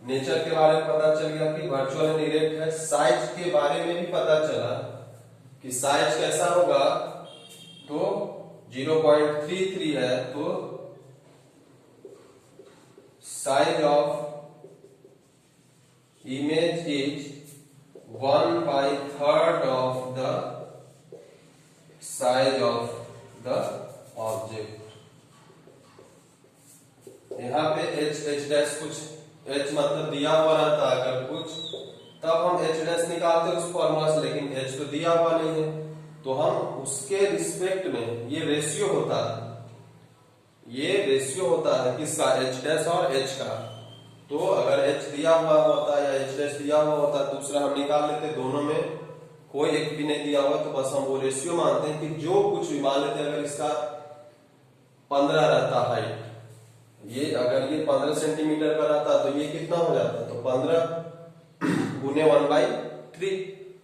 नेचर के बारे में पता चल गया कि वर्चुअल एंड इरेक्ट है। साइज के बारे में भी पता चला कि साइज कैसा होगा, तो 0.33 है, तो size of image is 1/3 of the size of the object. यहाँ पे h डैश कुछ h मतलब दिया हुआ रहता है अगर कुछ, तब हम h डैश निकालते हैं उस फॉर्मूला से, लेकिन h तो दिया हुआ नहीं है तो हम उसके रिस्पेक्ट में, ये रेशियो होता है, ये रेशियो होता है किसका, h डैश और h का। तो अगर h दिया हुआ होता है या h डैश दिया हुआ होता है दूसरा हम निकाल लेते, दोनों में कोई एक भी नहीं दिया हुआ तो बस हम वो रेशियो मानते हैं कि जो कुछ भी मान लेते हैं। अगर इसका 15 रहता हाइट, ये अगर ये 15 सेंटीमीटर का रहता तो ये कितना हो जाता, तो 15 गुने 1/3,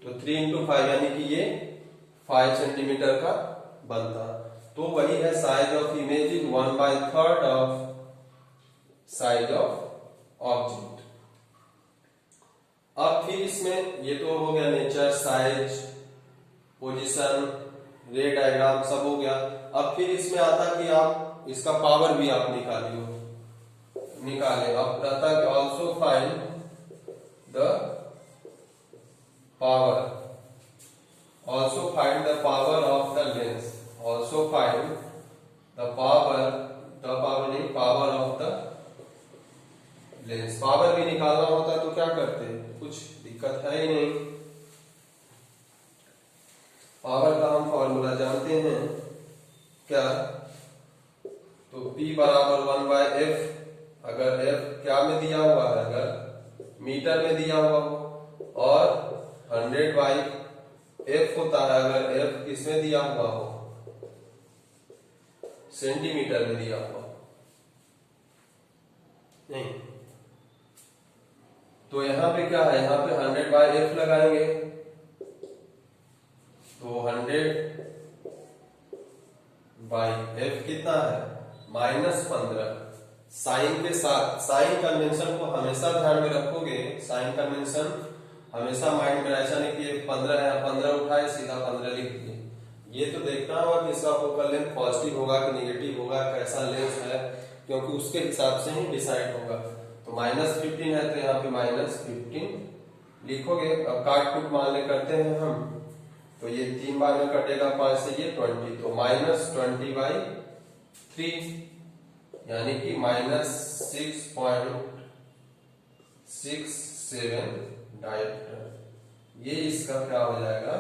तो 3 × 5 यानी कि ये 5 सेंटीमीटर का बनता। तो वही है size of image is 1/3 of size of object. अब फिर इसमें ये तो हो गया नेचर, साइज, पोजीशन, रे डायग्राम सब हो गया। अब फिर इसमें आता कि आप इसका पावर भी आप निकाले। अब रहता कि also find the power, also find the power of the lens, also find the power नहीं, power of the lens. Power भी निकालना होता तो क्या करते, कुछ दिक्कत है ही नहीं। पावर का हम फॉर्मूला जानते हैं क्या, तो P बराबर 1/f। अगर f क्या में दिया हुआ है, अगर मीटर में दिया हुआ हो, और 100/f होता है अगर f किसमें दिया हुआ हो, सेंटीमीटर में दिया हुआ नहीं, तो यहाँ पे क्या है, यहाँ पे 100/f लगाएंगे, तो 100/f कितना है, -15। साइन के साथ, साइन कन्वेंशन को हमेशा ध्यान में रखोगे, साइन कन्वेंशन हमेशा माइंड में, ऐसा नहीं कि 15 है 15 उठाए सीधा 15 लिख दिए। ये तो देखना होगा कि इसका फोकल लेंथ पॉजिटिव होगा कि नेगेटिव होगा, कैसा लेंस है, क्योंकि उसके हिसाब से ही डिसाइड होगा। तो -15 है तो यहाँ पे -15 लिखोगे। अब काट कुट मान ले करते हैं हम, तो ये 3 बार में कटेगा, 5 से ये 20, तो -20/3 यानी कि -6.67 डायोप्टर। ये इसका क्या हो जाएगा,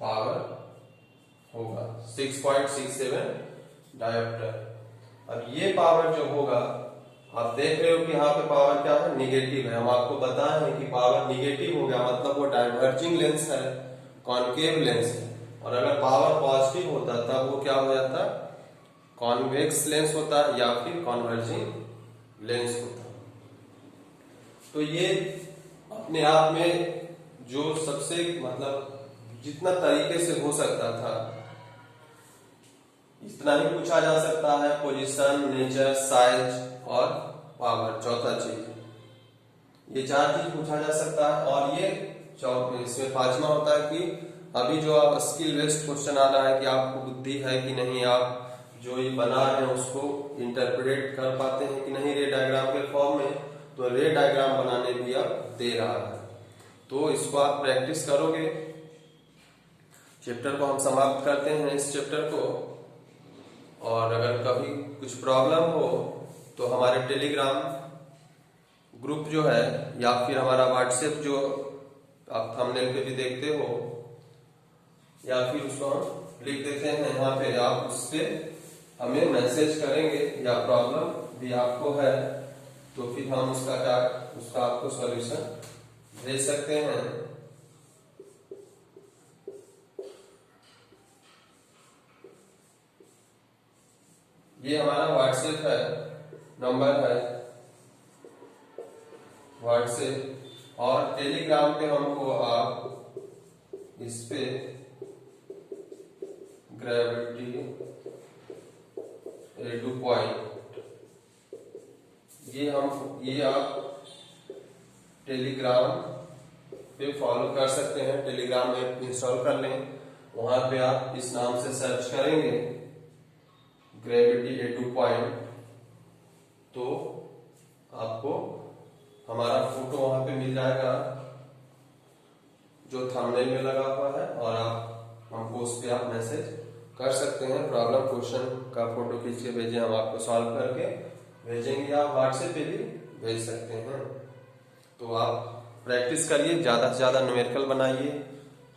पावर होगा 6.67 डायोप्टर। अब ये पावर जो होगा, आप देख रहे हो कि यहाँ पे पावर क्या है, निगेटिव है। हम आपको बताए हैं कि पावर निगेटिव हो गया मतलब वो डाइवर्जिंग लेंस है, कॉनकेव लेंस है। और अगर पावर पॉजिटिव होता तब वो क्या हो जाता, कॉन्वेक्स लेंस होता या फिर कॉन्वर्जिंग लेंस होता। तो ये अपने आप में जो सबसे मतलब जितना तरीके से हो सकता था इतना ही पूछा जा सकता है। पोजीशन, नेचर, साइज और पावर, चौथा चीज, ये 4 चीज पूछा जा सकता है। और ये इसमें 5वां होता है कि अभी जो आप स्किल बेस्ड क्वेश्चन आ रहा है कि आपको बुद्धि है कि नहीं, आप जो ये बना रहे हैं उसको इंटरप्रेट कर पाते हैं कि नहीं रे डायग्राम के फॉर्म में, तो रे डायग्राम बनाने भी अब दे रहा है। तो इसको आप प्रैक्टिस करोगे। चैप्टर को हम समाप्त करते हैं, इस चैप्टर को। और अगर कभी कुछ प्रॉब्लम हो तो हमारे टेलीग्राम ग्रुप जो है या फिर हमारा व्हाट्सएप जो आप थंबनेल पे भी देखते हो, या फिर उसको हम लिख देते हैं यहाँ पे, आप उससे हमें मैसेज करेंगे या प्रॉब्लम भी आपको है तो फिर हम उसका आपको सॉल्यूशन भेज सकते हैं। ये हमारा व्हाट्सएप है, नंबर है व्हाट्सएप। और टेलीग्राम पे हमको आप इस पे ग्रेविटी एडू पॉइंट, ये आप टेलीग्राम पे फॉलो कर सकते हैं। टेलीग्राम ऐप इंस्टॉल कर लें, वहां पे आप इस नाम से सर्च करेंगे ग्रेविटी एडू पॉइंट, तो आपको हमारा फोटो वहां पे मिल जाएगा जो थंबनेल में लगा हुआ है, और आप हमको उस पे आप मैसेज कर सकते हैं। प्रॉब्लम क्वेश्चन का फोटो खींच के भेजें, हम आपको सॉल्व करके भेजेंगे। आप व्हाट्सएप पे भी भेज सकते हैं। तो आप प्रैक्टिस करिए, ज्यादा से ज्यादा न्यूमेरिकल बनाइए।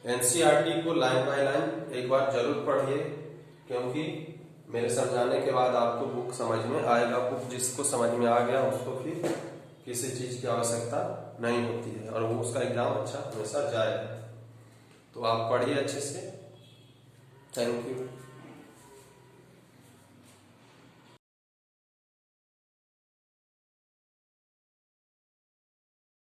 एनसीईआरटी को लाइन बाय लाइन एक बार जरूर पढ़िए, क्योंकि मेरे समझाने के बाद आपको बुक समझ में आएगा। बुक जिसको समझ में आ गया उसको फिर किसी चीज की आवश्यकता नहीं होती है, और वो उसका एग्जाम अच्छा हमेशा जाएगा। तो आप पढ़िए अच्छे से। Thank you.